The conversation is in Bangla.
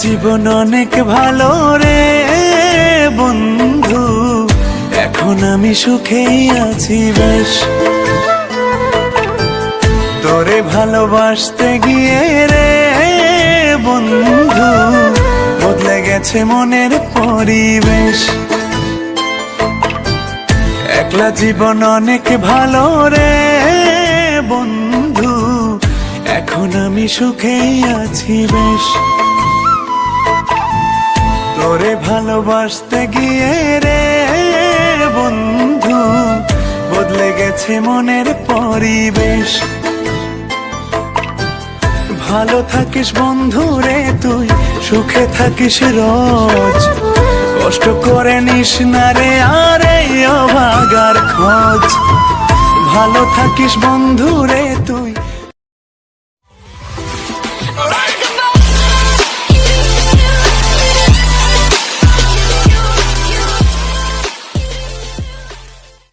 জীবন অনেক ভালো রে বন্ধু, এখন আমি সুখেই আছি বেশ। তোরে ভালোবাসতে গিয়ে রে বন্ধু, বদলে গেছে মনের পরিবেশ। একলা জীবন অনেক ভালো রে বন্ধু, এখন আমি সুখেই আছি বেশ। তোরে ভালোবাসতে গিয়ে রে বন্ধু, বদলে গেছে মনের পরিবেশ। ভালো থাকিস বন্ধু রে তুই, সুখে থাকিস রোজ, কষ্ট করে নিস না রে আর এই অভাগার খোঁজ। ভালো থাকিস বন্ধু রে তুই,